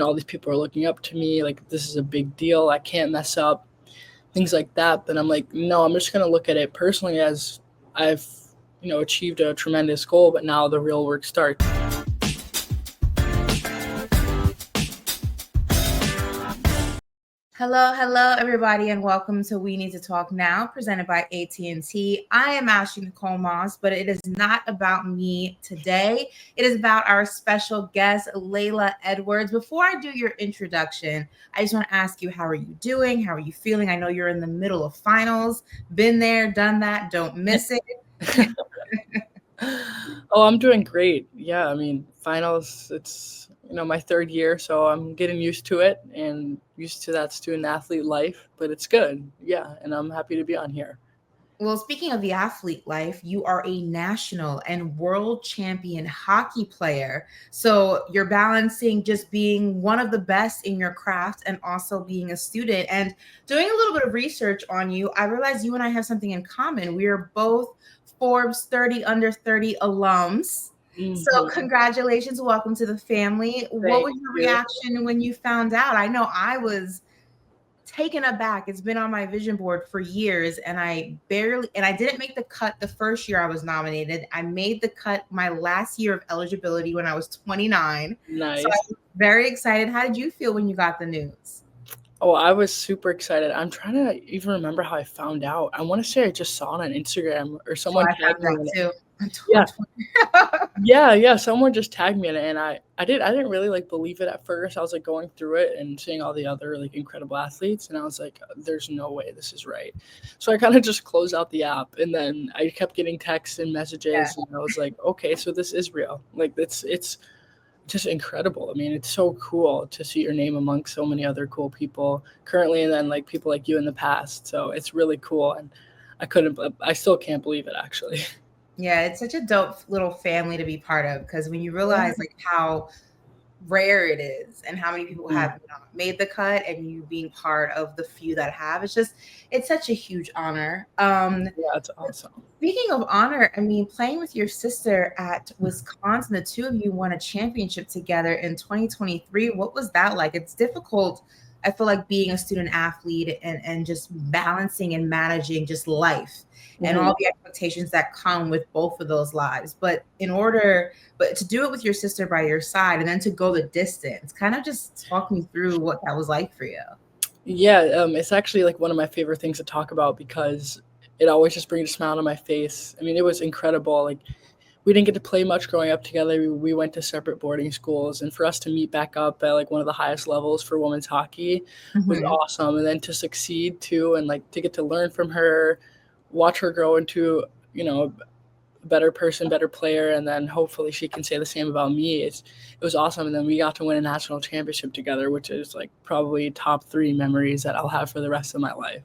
all these people are looking up to me, like this is a big deal, I can't mess up, things like that. But I'm like, no, I'm just going to look at it personally as I've, achieved a tremendous goal, but now the real work starts. Hello, everybody, and welcome to We Need to Talk Now, presented by AT&T. I am Nicole, but it is not about me today. It is about our special guest, Laila Edwards. Before I do your introduction, I just want to ask you, how are you doing? How are you feeling? I know you're in the middle of finals. Been there, done that. Don't miss it. Oh, I'm doing great. Yeah, I mean, finals, it's my third year, so I'm getting used to it and used to that student athlete life, but it's good. Yeah, and I'm happy to be on here. Well, speaking of the athlete life, you are a national and world champion hockey player. So you're balancing just being one of the best in your craft and also being a student. And doing a little bit of research on you, I realized you and I have something in common. We are both Forbes 30 under 30 alums. So congratulations. Welcome to the family. What was your reaction when you found out? I know I was taken aback. It's been on my vision board for years, and I didn't make the cut the first year I was nominated. I made the cut my last year of eligibility when I was 29. Nice. So I was very excited. How did you feel when you got the news? Oh, I was super excited. I'm trying to even remember how I found out. I want to say I just saw it on Instagram or someone tagged me in it. Yeah. Someone just tagged me in it, and I didn't really believe it at first. I was going through it and seeing all the other incredible athletes, and I was like, there's no way this is right. So I kind of just closed out the app, and then I kept getting texts and messages, and I was like, okay, so this is real. It's just incredible. I mean, it's so cool to see your name amongst so many other cool people currently, and then people like you in the past. So it's really cool, and I still can't believe it, actually. Yeah, it's such a dope little family to be part of, because when you realize how rare it is and how many people have made the cut, and you being part of the few that have, it's such a huge honor. Yeah, it's awesome. Speaking of honor, I mean, playing with your sister at Wisconsin, the two of you won a championship together in 2023. What was that like? It's difficult, I feel like, being a student athlete and just balancing and managing just life and all the expectations that come with both of those lives. But to do it with your sister by your side and then to go the distance, kind of just talk me through what that was like for you. Yeah, it's actually one of my favorite things to talk about, because it always just brings a smile on my face. I mean, it was incredible. We didn't get to play much growing up together. We went to separate boarding schools, and for us to meet back up at one of the highest levels for women's hockey was awesome. And then to succeed too, and to get to learn from her, watch her grow into a better person, better player, and then hopefully she can say the same about me. It was awesome. And then we got to win a national championship together, which is probably top 3 memories that I'll have for the rest of my life.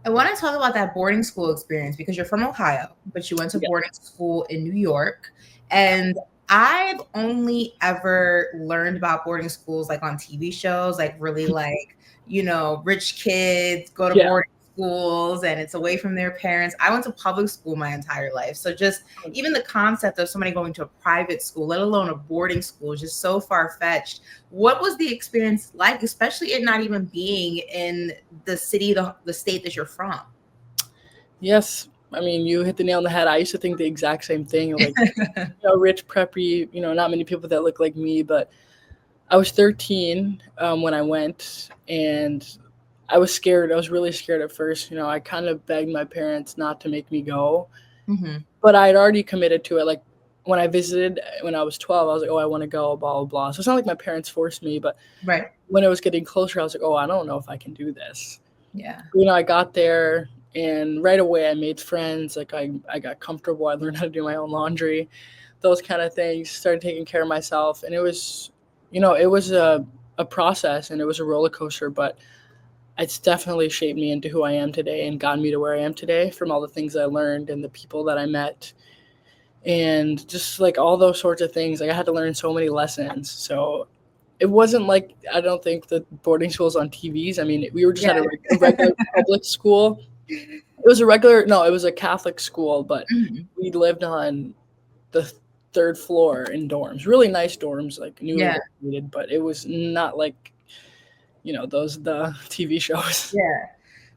I want to talk about that boarding school experience, because you're from Ohio, but you went to boarding school in New York. And I've only ever learned about boarding schools on TV shows, really rich kids go to boarding schools and it's away from their parents. I went to public school my entire life. So just even the concept of somebody going to a private school, let alone a boarding school, is just so far-fetched. What was the experience like, especially it not even being in the city, the state that you're from? Yes. I mean, you hit the nail on the head. I used to think the exact same thing, rich, preppy, not many people that look like me. But I was 13 when I went, and I was scared. I was really scared at first. I kind of begged my parents not to make me go, but I had already committed to it. When I visited when I was 12, I was like, oh, I want to go, blah, blah, blah. So it's not like my parents forced me, but when it was getting closer, I was like, oh, I don't know if I can do this. Yeah. I got there, and right away I made friends. I got comfortable. I learned how to do my own laundry, those kind of things, started taking care of myself. And it was, it was a process, and it was a roller coaster, but it's definitely shaped me into who I am today and gotten me to where I am today from all the things I learned and the people that I met, and just all those sorts of things. I had to learn so many lessons. So it wasn't I don't think the boarding schools on TVs. I mean, we were just at a regular public school. It was a Catholic school, but we lived on the third floor in dorms, really nice dorms, like newly Yeah. renovated, but it was not like, the TV shows. Yeah.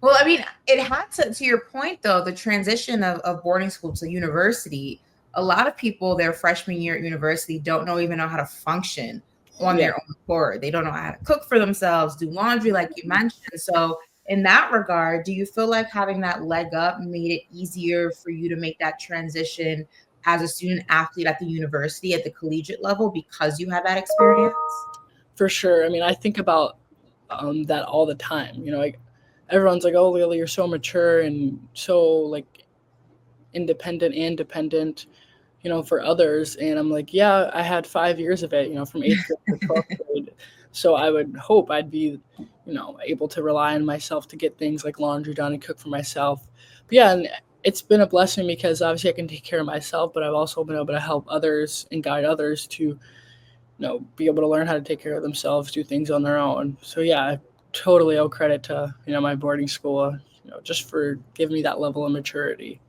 Well, I mean, it had to your point though, the transition of boarding school to university, a lot of people their freshman year at university don't even know how to function on Yeah, their own accord. They don't know how to cook for themselves, do laundry, like you mentioned. So in that regard, do you feel like having that leg up made it easier for you to make that transition as a student athlete at the university at the collegiate level because you had that experience? for sure. I mean, I think about that all the time. Like everyone's like, "Oh, Lily, you're so mature and so like independent and dependent, for others." And I'm like, yeah, I had 5 years of it, from eighth grade to 12th grade. So I would hope I'd be, able to rely on myself to get things like laundry done and cook for myself. But yeah, and it's been a blessing because obviously I can take care of myself, but I've also been able to help others and guide others to, be able to learn how to take care of themselves, do things on their own. So yeah, I totally owe credit to, my boarding school, just for giving me that level of maturity.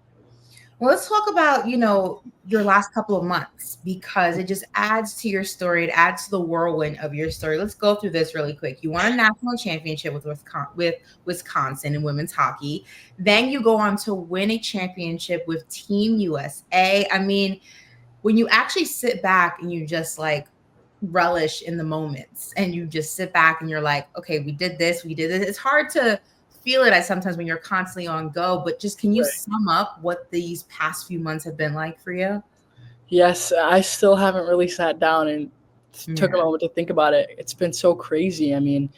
Well, let's talk about, your last couple of months because it just adds to your story. It adds to the whirlwind of your story. Let's go through this really quick. You won a national championship with Wisconsin in women's hockey. Then you go on to win a championship with Team USA. I mean, when you actually sit back and you just like relish in the moments and you just sit back and you're like, okay, we did this. It's hard to feel it as sometimes when you're constantly on go, but just can you Right. sum up what these past few months have been like for you? Yes, I still haven't really sat down and took a Yeah. moment to think about it. It's been so crazy. I mean,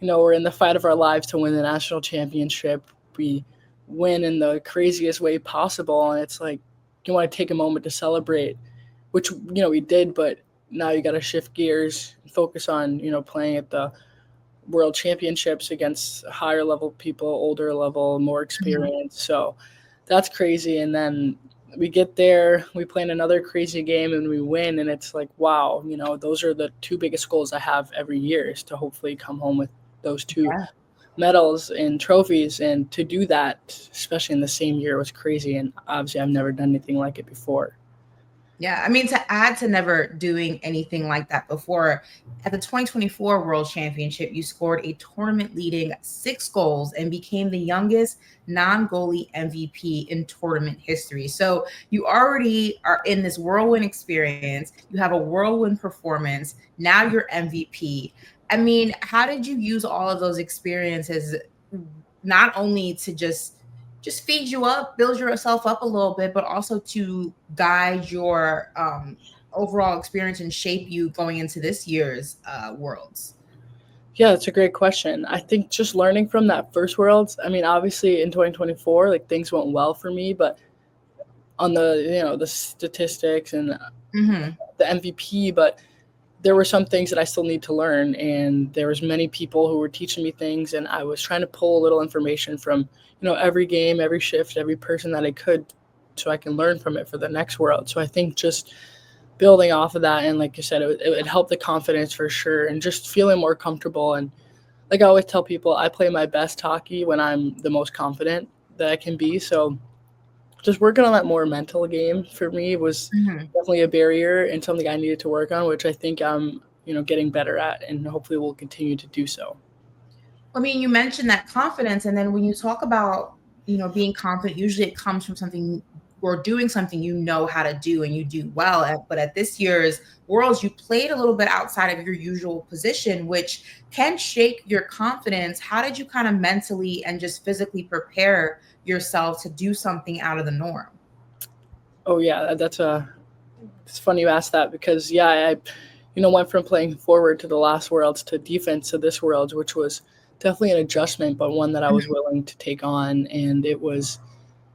we're in the fight of our lives to win the national championship. We win in the craziest way possible, and it's like you want to take a moment to celebrate, which we did, but now you got to shift gears and focus on playing at the world championships against higher level people, older level, more Mhm. experience. So that's crazy. And then we get there, we play in another crazy game and we win. And it's like, wow, those are the two biggest goals I have every year is to hopefully come home with those two Yeah. medals and trophies. And to do that, especially in the same year, was crazy. And obviously, I've never done anything like it before. Yeah, I mean, to add to never doing anything like that before, at the 2024 World Championship, you scored a tournament leading 6 goals and became the youngest non goalie MVP in tournament history. So you already are in this whirlwind experience. You have a whirlwind performance. Now you're MVP. I mean, how did you use all of those experiences not only to just feed you up, build yourself up a little bit, but also to guide your overall experience and shape you going into this year's worlds? Yeah, that's a great question. I think just learning from that first Worlds, I mean, obviously in 2024, like things went well for me, but on the statistics and Hmm. the MVP, but there were some things that I still need to learn, and there was many people who were teaching me things, and I was trying to pull a little information from every game, every shift, every person that I could, so I can learn from it for the next World. So I think just building off of that, and like you said, it helped the confidence for sure, and just feeling more comfortable. And like I always tell people, I play my best hockey when I'm the most confident that I can be. So just working on that more mental game for me was Hmm. definitely a barrier and something I needed to work on, which I think I'm, getting better at and hopefully will continue to do so. I mean, you mentioned that confidence, and then when you talk about, being confident, usually it comes from something or doing something you know how to do and you do well at. But at this year's Worlds, you played a little bit outside of your usual position, which can shake your confidence. How did you kind of mentally and just physically prepare yourself to do something out of the norm? Oh yeah, it's funny you asked that because yeah, I went from playing forward to the last Worlds to defense to this Worlds, which was definitely an adjustment, but one that I was willing to take on. And it was,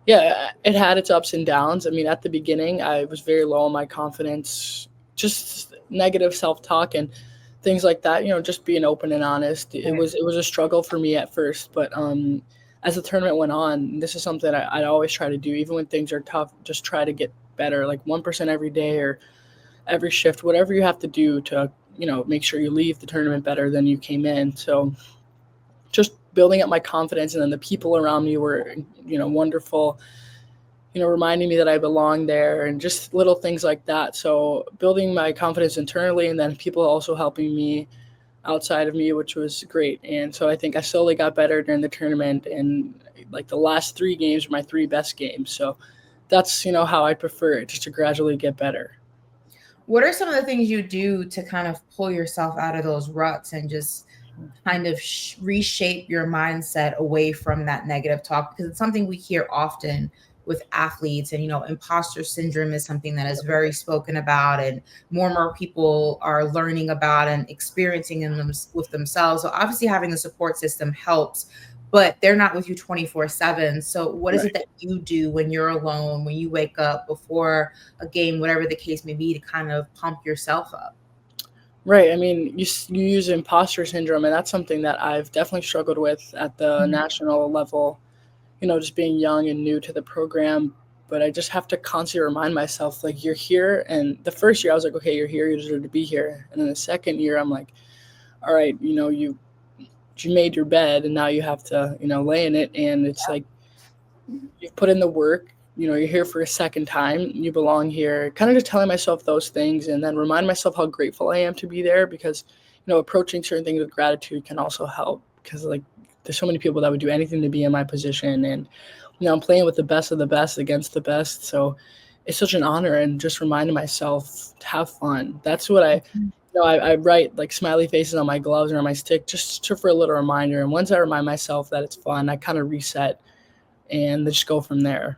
yeah, it had its ups and downs. I mean, at the beginning, I was very low on my confidence, just negative self-talk and things like that. Just being open and honest. It was a struggle for me at first, but as the tournament went on, this is something I always try to do, even when things are tough. Just try to get better, like 1% every day or every shift, whatever you have to do to make sure you leave the tournament better than you came in. So just building up my confidence, and then the people around me were wonderful. reminding me that I belong there and just little things like that. So building my confidence internally and then people also helping me outside of me, which was great. And so I think I slowly got better during the tournament, and like the last 3 games were my 3 best games. So that's, how I prefer it, just to gradually get better. What are some of the things you do to kind of pull yourself out of those ruts and just kind of reshape your mindset away from that negative talk? Because it's something we hear often with athletes, and imposter syndrome is something that is very spoken about, and more people are learning about and experiencing in them with themselves. So obviously having a support system helps, but they're not with you 24/7. So what is Right. it that you do when you're alone, when you wake up before a game, whatever the case may be, to kind of pump yourself up? Right. I mean, you use imposter syndrome, and that's something that I've definitely struggled with at the Mhm. national level, just being young and new to the program. But I just have to constantly remind myself, like, you're here. And the first year I was like, okay, you're here, you deserve to be here. And then the second year I'm like, all right, you made your bed and now you have to, lay in it. And it's like, you've put in the work, you're here for a second time, you belong here. Kind of just telling myself those things and then remind myself how grateful I am to be there, because, approaching certain things with gratitude can also help, because like there's so many people that would do anything to be in my position. And, I'm playing with the best of the best against the best. So it's such an honor, and just reminding myself to have fun. That's what I write like smiley faces on my gloves or on my stick, just for a little reminder. And once I remind myself that it's fun, I kind of reset and just go from there.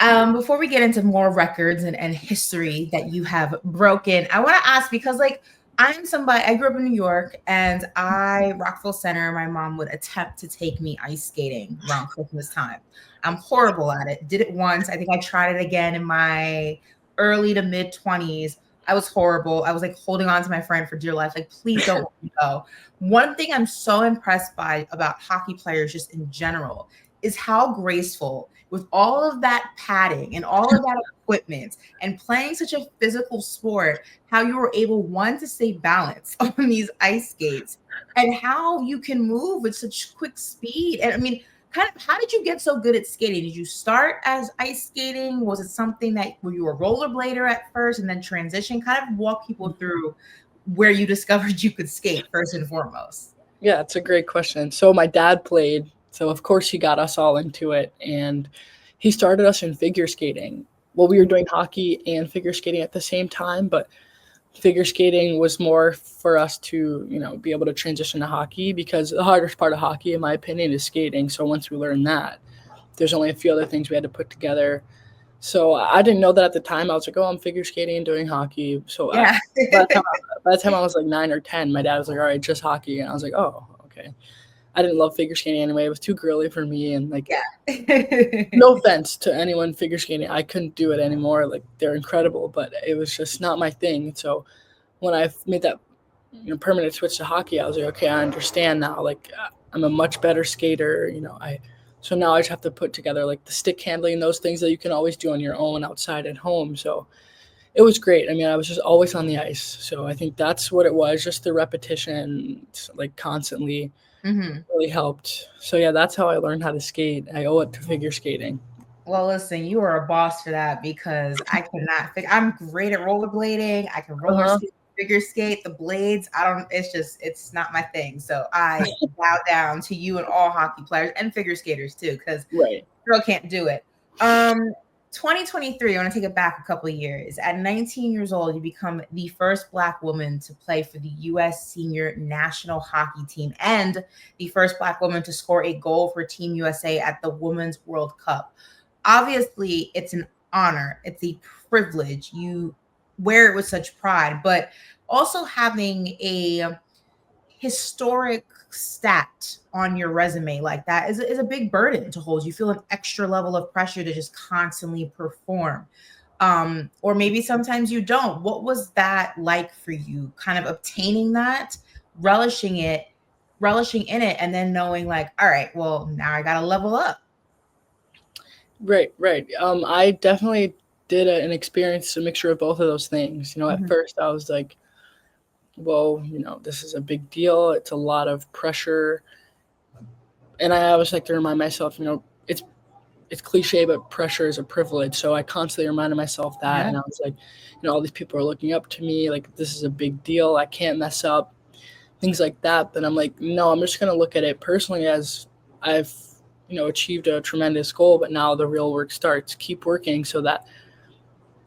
Before we get into more records and history that you have broken, I want to ask, because like I'm somebody, I grew up in New York, and Rockville Center, my mom would attempt to take me ice skating around Christmas time. I'm horrible at it. Did it once. I think I tried it again in my early to mid 20s. I was horrible. I was like holding on to my friend for dear life. Like, please don't let me go. One thing I'm so impressed by about hockey players just in general is how graceful, with all of that padding and all of that equipment and playing such a physical sport, how you were able, one, to stay balanced on these ice skates, and how you can move with such quick speed. And I mean, kind of, how did you get so good at skating? Did you start as ice skating? Was it something that, were you a rollerblader at first and then transition? Kind of walk people through where you discovered you could skate first and foremost. Yeah, it's a great question. So my dad played, so of course he got us all into it, and he started us in figure skating. Well, we were doing hockey and figure skating at the same time, but figure skating was more for us to, be able to transition to hockey, because the hardest part of hockey, in my opinion, is skating. So once we learned that, there's only a few other things we had to put together. So I didn't know that at the time. I was like, oh, I'm figure skating and doing hockey. So Yeah. by the time I was like 9 or 10, my dad was like, all right, just hockey. And I was like, oh, okay. I didn't love figure skating anyway. It was too girly for me. And like, Yeah. no offense to anyone figure skating, I couldn't do it anymore. Like, they're incredible, but it was just not my thing. So when I made that permanent switch to hockey, I was like, okay, I understand now. Like, I'm a much better skater. So now I just have to put together like the stick handling, those things that you can always do on your own outside at home. So it was great. I mean, I was just always on the ice. So I think that's what it was. Just the repetition, like constantly, Hmm. really helped. So yeah, that's how I learned how to skate. I owe it to figure skating. Well, listen, you are a boss for that, because I cannot I'm great at rollerblading. I can roller Uh-huh. skate, figure skate, the blades. I don't, it's not my thing. So I bow down to you and all hockey players and figure skaters too, because Right. girl can't do it. Um, 2023, I want to take it back a couple of years. At 19 years old, you become the first Black woman to play for the U.S. senior national hockey team, and the first Black woman to score a goal for Team USA at the Women's World Cup. Obviously, it's an honor, it's a privilege. You wear it with such pride, but also having a historic stat on your resume like that is a big burden to hold. You feel an extra level of pressure to just constantly perform. Or maybe sometimes you don't. What was that like for you, kind of obtaining that, relishing it, relishing in it, and then knowing like, all right, well, now I gotta level up. Right, right. I definitely did an experience, a mixture of both of those things. At Mhm. first I was like, well, this is a big deal. It's a lot of pressure. And I always like to remind myself, it's it's cliche, but pressure is a privilege. So I constantly reminded myself that, Yeah. and I was like, all these people are looking up to me. Like this is a big deal. I can't mess up, things like that. But I'm like, no, I'm just gonna look at it personally as I've achieved a tremendous goal, but now the real work starts. Keep working so that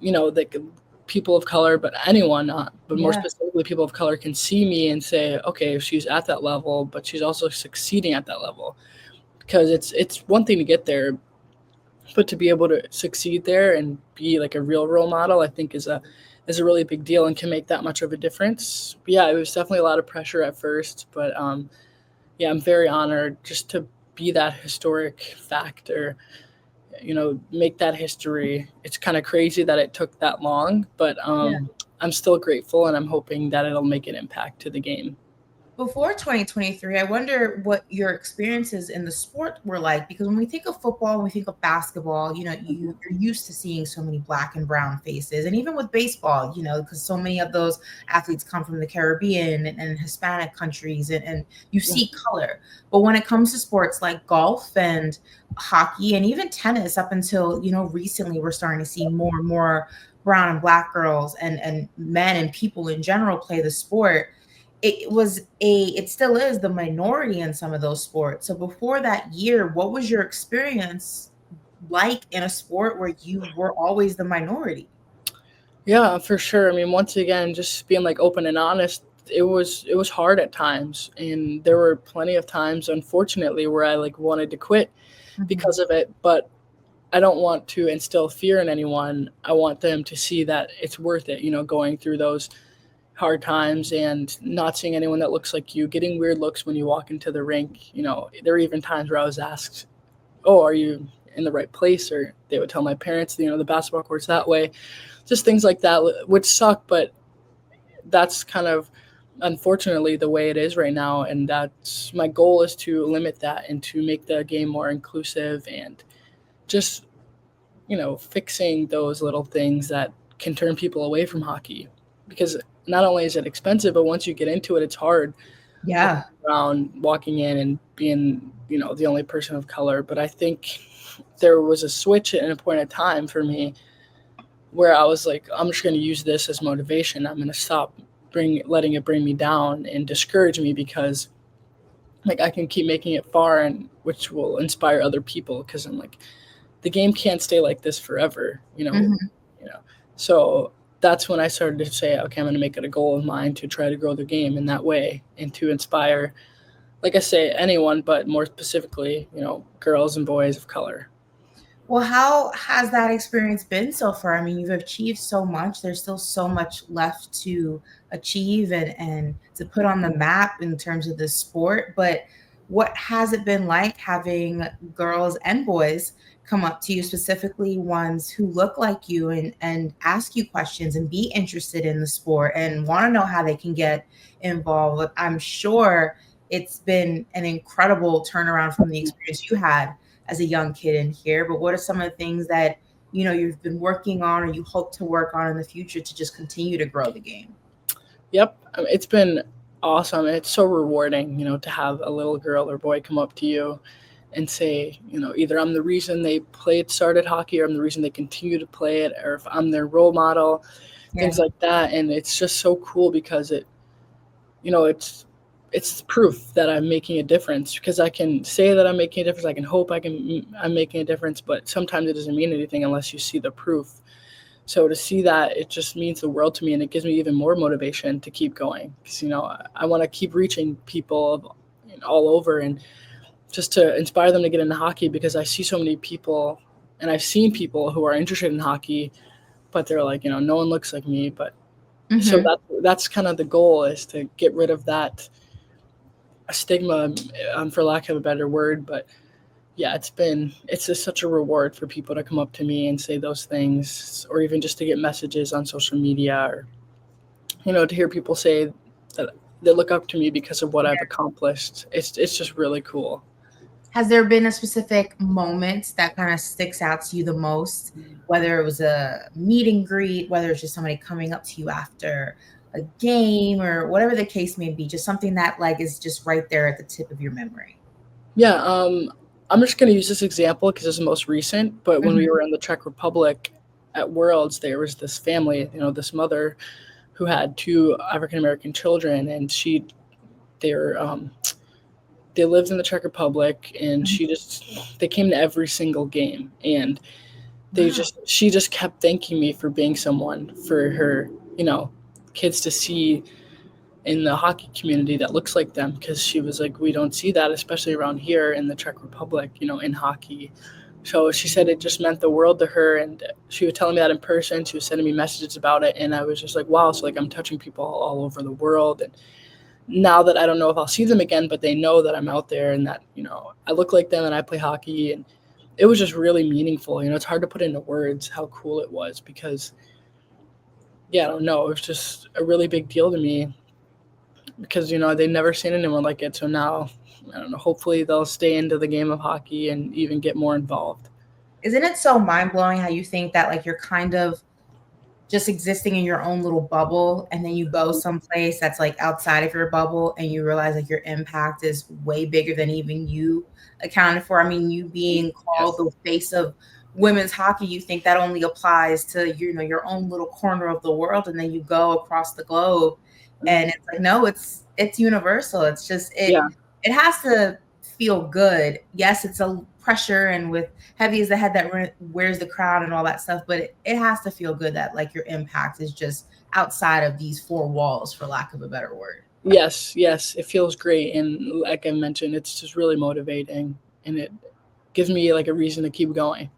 that people of color, but anyone, but more Yeah. specifically people of color, can see me and say, okay, she's at that level, but she's also succeeding at that level. Because it's one thing to get there, but to be able to succeed there and be like a real role model, I think is a really big deal and can make that much of a difference. But yeah, it was definitely a lot of pressure at first, but yeah, I'm very honored just to be that historic factor, make that history. It's kind of crazy that it took that long, but I'm still grateful, and I'm hoping that it'll make an impact to the game. Before 2023, I wonder what your experiences in the sport were like, because when we think of football, when we think of basketball, you're used to seeing so many black and brown faces. And even with baseball, because so many of those athletes come from the Caribbean and Hispanic countries, and you see color. But when it comes to sports like golf and hockey and even tennis, up until, recently, we're starting to see more and more brown and black girls and men and people in general play the sport. It still is the minority in some of those sports. So before that year, what was your experience like in a sport where you were always the minority? Yeah, for sure. I mean, once again, just being like open and honest, it was hard at times, and there were plenty of times, unfortunately, where I like wanted to quit Mhm. because of it. But I don't want to instill fear in anyone. I want them to see that it's worth it, going through those hard times and not seeing anyone that looks like you, getting weird looks when you walk into the rink. There were even times where I was asked, "Oh, are you in the right place?" Or they would tell my parents, the basketball court's that way. Just things like that, which suck, but that's kind of unfortunately the way it is right now. And that's my goal, is to limit that and to make the game more inclusive, and just fixing those little things that can turn people away from hockey. Because not only is it expensive, but once you get into it, it's hard Yeah. around walking in and being, the only person of color. But I think there was a switch at a point of time for me where I was like, I'm just going to use this as motivation. I'm going to stop letting it bring me down and discourage me, because like I can keep making it far, and which will inspire other people, because I'm like, the game can't stay like this forever, Mhm. you know. So that's when I started to say, okay, I'm going to make it a goal of mine to try to grow the game in that way and to inspire, like I say, anyone, but more specifically, girls and boys of color. Well, how has that experience been so far? I mean, you've achieved so much. There's still so much left to achieve and to put on the map in terms of the sport. But what has it been like having girls and boys come up to you, specifically ones who look like you, and ask you questions and be interested in the sport and want to know how they can get involved? I'm sure it's been an incredible turnaround from the experience you had as a young kid in here, but what are some of the things that you've been working on or you hope to work on in the future to just continue to grow the game? Yep, it's been awesome. It's so rewarding, to have a little girl or boy come up to you and say, either I'm the reason they started hockey, or I'm the reason they continue to play it, or if I'm their role model, Yeah. things like that. And it's just so cool, because it's proof that I'm making a difference, because I can say that I'm making a difference. I can hope I'm making a difference, but sometimes it doesn't mean anything unless you see the proof. So to see that, it just means the world to me, and it gives me even more motivation to keep going, because I want to keep reaching people all over, and just to inspire them to get into hockey, because I see so many people, and I've seen people who are interested in hockey, but they're like, no one looks like me. But so Hmm. that's kind of the goal, is to get rid of that stigma, for lack of a better word. But yeah, it's just such a reward for people to come up to me and say those things, or even just to get messages on social media, or to hear people say that they look up to me because of what I've accomplished. It's just really cool. Has there been a specific moment that kind of sticks out to you the most, whether it was a meet and greet, whether it's just somebody coming up to you after a game, or whatever the case may be, just something that like is just right there at the tip of your memory? Yeah, I'm just going to use this example because it's the most recent, but when we Mhm. were in the Czech Republic at Worlds, there was this family, this mother who had two African American children, and they were, they lived in the Czech Republic, and Mhm. they came to every single game, and Wow. she just kept thanking me for being someone for her, kids to see in the hockey community that looks like them, because she was like, we don't see that, especially around here in the Czech Republic, in hockey. So she said it just meant the world to her, and she was telling me that in person. She was sending me messages about it, and I was just like, wow. So like I'm touching people all over the world, and now that I don't know if I'll see them again, but they know that I'm out there and that I look like them and I play hockey, and it was just really meaningful. It's hard to put into words how cool it was because, yeah, I don't know, it was just a really big deal to me because they've never seen anyone like it. So now, I don't know. Hopefully, they'll stay into the game of hockey and even get more involved. Isn't it so mind blowing how you think that like you're kind of just existing in your own little bubble, and then you go someplace that's like outside of your bubble and you realize like your impact is way bigger than even you accounted for. I mean, you being called Yes. the face of women's hockey, you think that only applies to your own little corner of the world, and then you go across the globe and it's like, no, it's universal. It's just Yeah. it has to feel good. Yes, it's a pressure, and with heavy is the head that wears the crown and all that stuff, but it has to feel good that like your impact is just outside of these four walls, for lack of a better word. Yes. Yes. It feels great, and like I mentioned, it's just really motivating, and it gives me like a reason to keep going.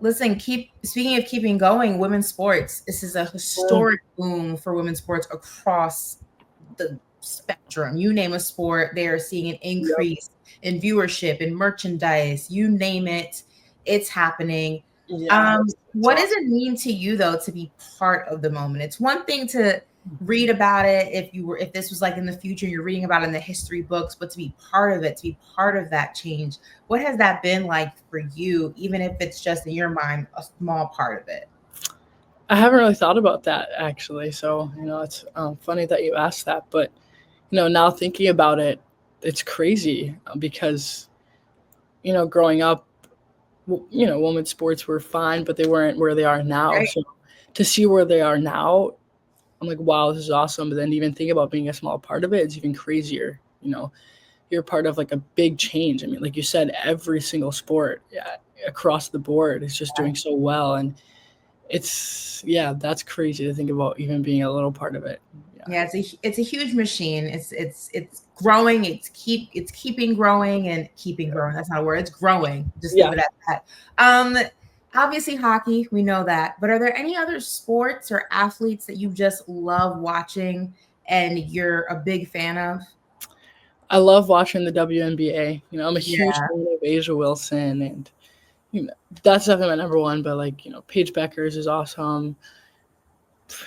Listen, keep speaking of keeping going, women's sports. This is a Mm. historic boom for women's sports across the spectrum. You name a sport, they are seeing an Yep. increase in viewership, in merchandise, you name it, it's happening. Yeah. It's What does awesome. it mean to you though to be part of the moment? It's one thing to read about it if this was like in the future, you're reading about it in the history books, but to be part of it, to be part of that change, what has that been like for you, even if it's just in your mind a small part of it? I haven't really thought about that actually. So, it's funny that you asked that. But, now thinking about it, it's crazy because, growing up, women's sports were fine, but they weren't where they are now. Right. So to see where they are now, I'm like, wow, this is awesome. But then even think about being a small part of it, it's even crazier. You're part of like a big change. I mean, like you said, every single sport, yeah, across the board is just doing so well. And yeah, that's crazy to think about even being a little part of it. Yeah. Yeah, it's a huge machine. It's growing. It's keeping growing and keeping growing. That's not a word. It's growing. Just leave Yeah. it at that. Um, Obviously hockey, we know that. But are there any other sports or athletes that you just love watching and you're a big fan of? I love watching the WNBA. I'm a huge Yeah. fan of Asia Wilson, and you know, that's definitely my number one. But like, Paige Beckers is awesome.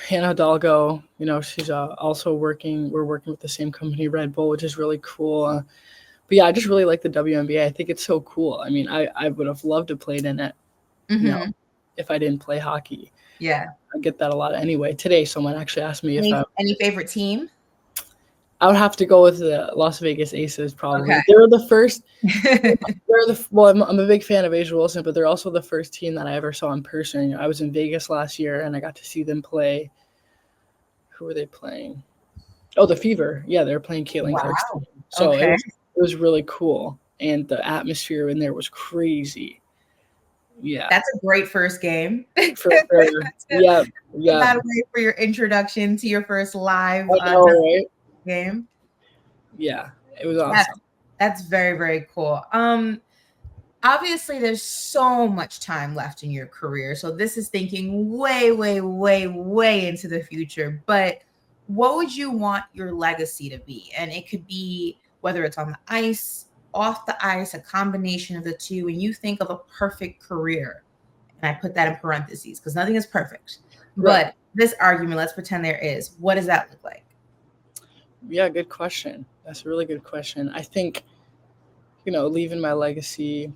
Hannah Hidalgo, she's also working. We're working with the same company, Red Bull, which is really cool. But yeah, I just really like the WNBA. I think it's so cool. I mean, I would have loved to played in it, you know, Hmm. if I didn't play hockey. Yeah. I get that a lot anyway. Today, someone actually asked me if Any favorite team? I would have to go with the Las Vegas Aces. Okay. Probably they were the first. Well, I'm a big fan of Asia Wilson, but they're also the first team that I ever saw in person. I was in Vegas last year, and I got to see them play. Who were they playing? Oh, the Fever. Yeah, they were playing Caitlin Clark's Wow. team. So it Okay. was really cool, and the atmosphere in there was crazy. Yeah, That's a great first game. for sure. Yeah, A yeah. bad way for your introduction to your first live I know, right? game. Yeah, it was That's awesome. that's very, very cool. Obviously there's so much time left in your career. So this is thinking way, way, way, way into the future. But what would you want your legacy to be? And it could be whether it's on the ice, off the ice, a combination of the two. And you think of a perfect career. And I put that in parentheses because nothing is perfect. Right. But this argument, let's pretend there is. What does that look like? Yeah, good question. That's a really good question. I think, leaving my legacy,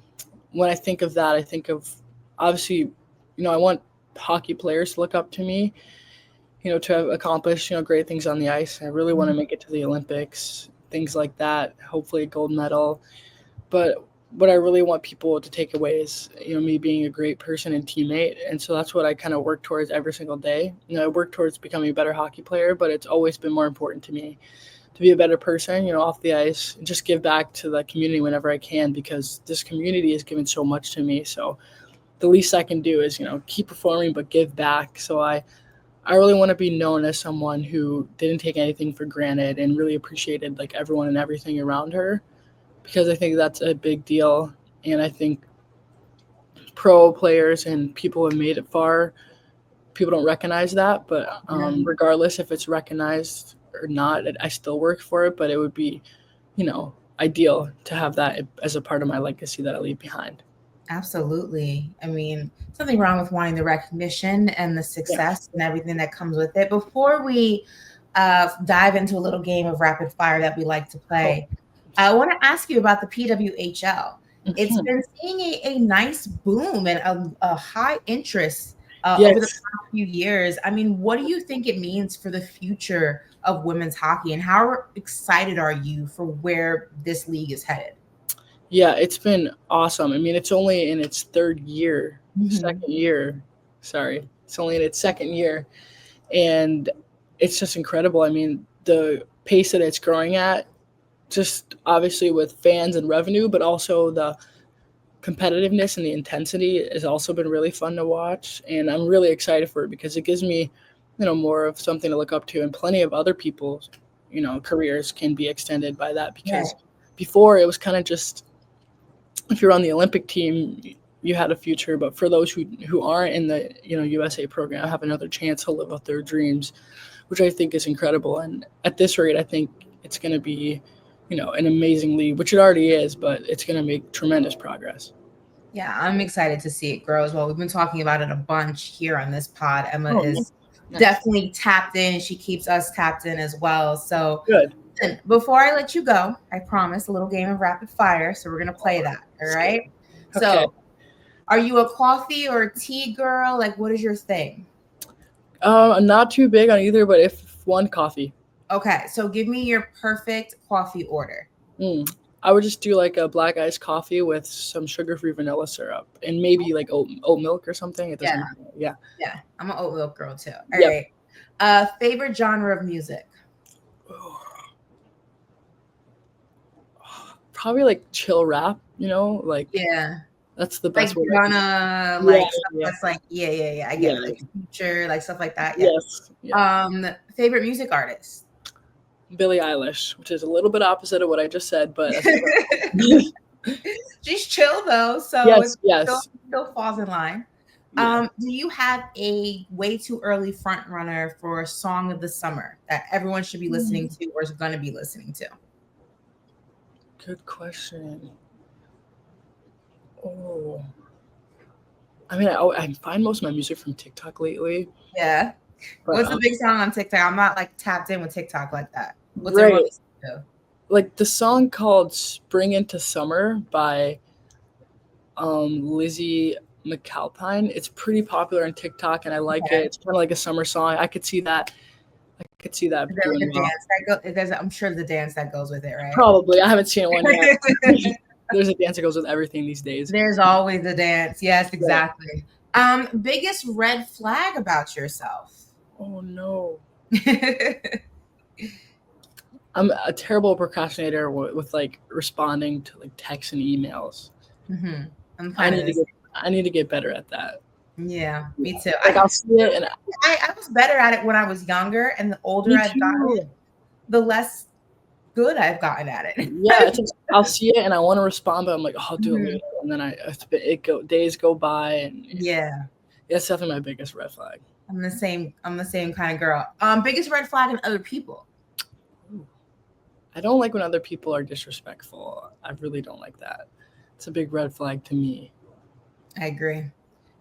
when I think of that, I think of obviously, I want hockey players to look up to me, to have accomplished, great things on the ice. I really want to make it to the Olympics, things like that, hopefully a gold medal. But what I really want people to take away is, me being a great person and teammate. And so that's what I kind of work towards every single day. I work towards becoming a better hockey player, but it's always been more important to me to be a better person, off the ice, and just give back to the community whenever I can, because this community has given so much to me. So the least I can do is, keep performing, but give back. So I really want to be known as someone who didn't take anything for granted and really appreciated like everyone and everything around her, because I think that's a big deal. And I think pro players and people who have made it far, people don't recognize that. But regardless if it's recognized or not, I still work for it. But it would be, ideal to have that as a part of my legacy that I leave behind. Absolutely. I mean, something wrong with wanting the recognition and the success and everything that comes with it. Before we dive into a little game of rapid fire that we like to play, I want to ask you about the PWHL. It's been seeing a nice boom and a high interest over the past few years. I mean, what do you think it means for the future of women's hockey, and how excited are you for where this league is headed? Yeah, it's been awesome. I mean, it's only in its second year. Sorry. It's only in its second year. And it's just incredible. I mean, the pace that it's growing at, just obviously with fans and revenue, but also the competitiveness and the intensity has also been really fun to watch. And I'm really excited for it because it gives me, more of something to look up to, and plenty of other people's, careers can be extended by that, because before it was kind of just, if you're on the Olympic team, you had a future, but for those who aren't in the, USA program, have another chance to live out their dreams, which I think is incredible. And at this rate, I think it's going to be, an amazing league, which it already is, but it's going to make tremendous progress. Yeah, I'm excited to see it grow as well. We've been talking about it a bunch here on this pod. Emma is definitely tapped in. She keeps us tapped in as well. So good. And before I let you go, I promise a little game of rapid fire. So we're going to play that. All right. Okay. So are you a coffee or a tea girl? Like, what is your thing? I'm not too big on either, but if one, coffee. Okay. So give me your perfect coffee order. I would just do like a black iced coffee with some sugar-free vanilla syrup and maybe like oat milk or something. It doesn't matter. Yeah. I'm an oat milk girl too. All right. Favorite genre of music? Probably like chill rap, like that's the best way. Ghana, that's like I get it. Like Future, like stuff like that. Yes. Favorite music artist? Billie Eilish, which is a little bit opposite of what I just said, but she's chill though, so still falls in line. Do you have a way too early front runner for a song of the summer that everyone should be listening to or is going to be listening to? Good question. I mean, I find most of my music from TikTok lately. Yeah. What's the big song on TikTok? I'm not like tapped in with TikTok like that. What's everyone listening to? Like the song called "Spring into Summer" by Lizzie McAlpine. It's pretty popular on TikTok, and I like it. It's kind of like a summer song. I could see that. Doing well. I'm sure the dance that goes with it, right? Probably. I haven't seen one yet. There's a dance that goes with everything these days. There's always a dance. Yes, exactly. Right. Biggest red flag about yourself? Oh no. I'm a terrible procrastinator with like responding to like texts and emails. I need to get better at that. Yeah, me too. Like I'll see it, and I was better at it when I was younger, and the older I've gotten, the less good I've gotten at it. I'll see it and I want to respond, but I'm like, I'll do it later, and then days go by, and that's definitely my biggest red flag. I'm the same kind of girl. Biggest red flag in other people? I don't like when other people are disrespectful. I really don't like that. It's a big red flag to me. I agree.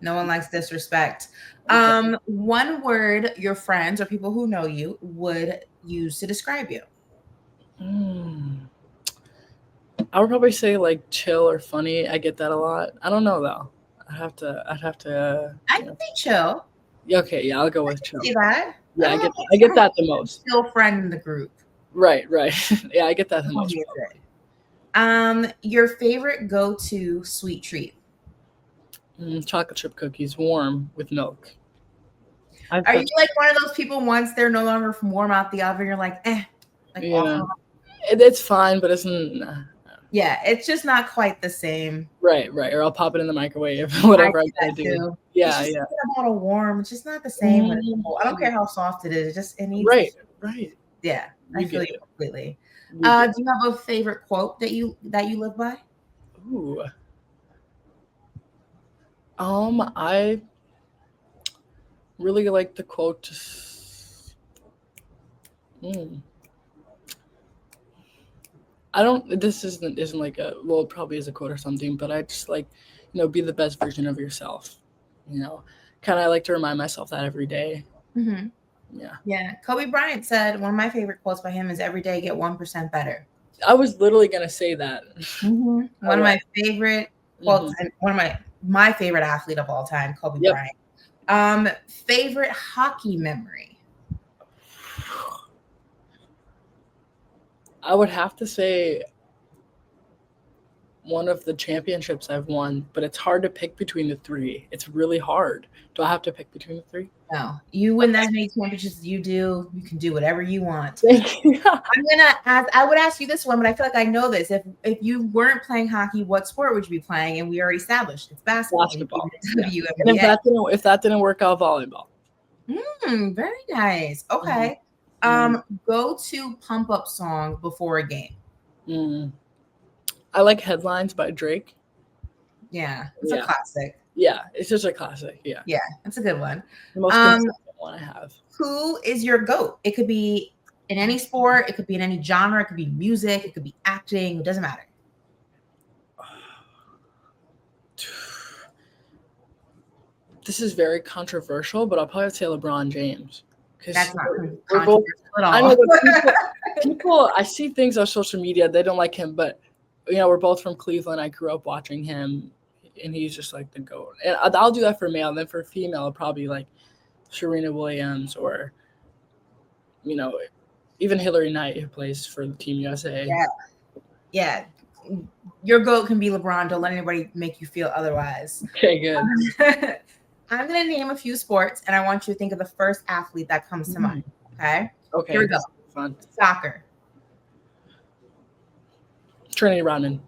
No one likes disrespect. One word your friends or people who know you would use to describe you? I would probably say like chill or funny. I get that a lot. I don't know though. I'd have to. I can say chill. Okay, yeah, I'll go with chill. See that? Yeah, I get that the most. Still friend in the group. Right. Yeah, I get that the most. Your favorite go-to sweet treat? Chocolate chip cookies, warm with milk. I've Are you touched, like one of those people once they're no longer from warm out the oven, you're like, like yeah, awful? it's fine, but it's nah. Yeah, it's just not quite the same. Right. Or I'll pop it in the microwave, I whatever do I'm gonna that do. too. It's Yeah, just yeah. a bottle warm. It's just not the same when it's Mhm. cold. I don't care how soft it is. It needs. Right. Yeah, I You feel get you it. completely. You get Do you have a favorite quote that you live by? it. Ooh. I really like the quote. Mm. I don't. This isn't like a well, it probably is a quote or something, but I just like, be the best version of yourself. You know, kind of like to remind myself that every day. Mm-hmm. Yeah. Yeah, Kobe Bryant said one of my favorite quotes by him is "Every day get 1% better." I was literally gonna say that. Mm-hmm. I One of love. my favorite quotes, Mhm. and one of my favorite athlete of all time, Kobe Yep. Bryant. Favorite hockey memory? I would have to say one of the championships I've won, but it's hard to pick between the three. It's really hard. Do I have to pick between the three? No, you win as many championships as you do. You can do whatever you want. Thank you. I would ask you this one, but I feel like I know this. If you weren't playing hockey, what sport would you be playing? And we already established it's basketball. Basketball. You Yeah. do And WNBA. if that didn't work out, volleyball. Very nice. Okay. Mm, Go to pump up song before a game. mm. I like Headlines by Drake. Yeah, it's a Yeah. classic. Yeah, it's just a classic. Yeah. Yeah, it's a good one. The most Um, consistent one I have. who is your GOAT? It could be in any sport, it could be in any genre, it could be music, it could be acting, it doesn't matter. This is very controversial, but I'll probably say LeBron James. That's not We're both. controversial at I know all. that people. I see things on social media. They don't like him, but we're both from Cleveland. I grew up watching him, and he's just like the GOAT. And I'll do that for male. And then for female, I'll probably like Serena Williams or, even Hillary Knight, who plays for the Team USA. Yeah. Your GOAT can be LeBron. Don't let anybody make you feel otherwise. Okay, good. I'm going to name a few sports, and I want you to think of the first athlete that comes to mind. Okay? Okay. Here we go. Fun. Soccer. Trinity Rodman.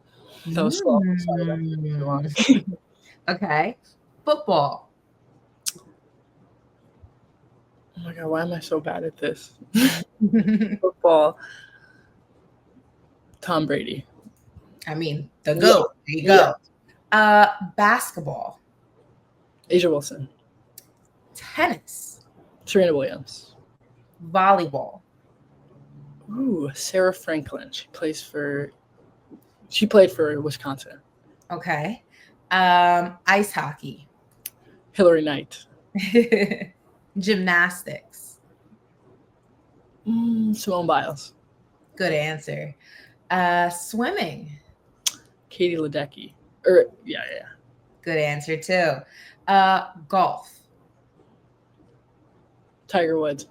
That was slow. Okay. Football. Oh my God, why am I so bad at this? Football. Tom Brady. I mean, the GOAT. There you go. Basketball. Asia Wilson. Tennis. Serena Williams. Volleyball. Ooh, Sarah Franklin. She played for Wisconsin. Okay. Ice hockey. Hillary Knight. Gymnastics. Simone Biles. Good answer. Swimming. Katie Ledecky. Yeah. Good answer too. Golf. Tiger Woods.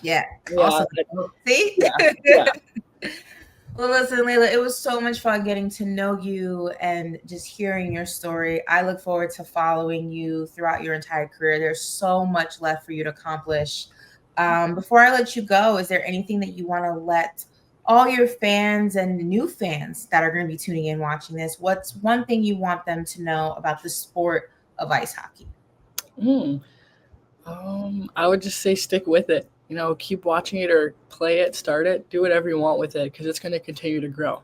Yeah. Awesome. See? Yeah. Well, listen, Laila, it was so much fun getting to know you and just hearing your story. I look forward to following you throughout your entire career. There's so much left for you to accomplish. Before I let you go, is there anything that you want to let all your fans and new fans that are going to be tuning in watching this, what's one thing you want them to know about the sport of ice hockey? I would just say stick with it. Keep watching it or play it, start it, do whatever you want with it because it's going to continue to grow.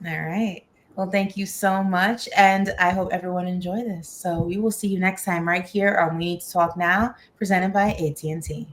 All right. Well, thank you so much. And I hope everyone enjoyed this. So we will see you next time right here on We Need to Talk Now, presented by AT&T.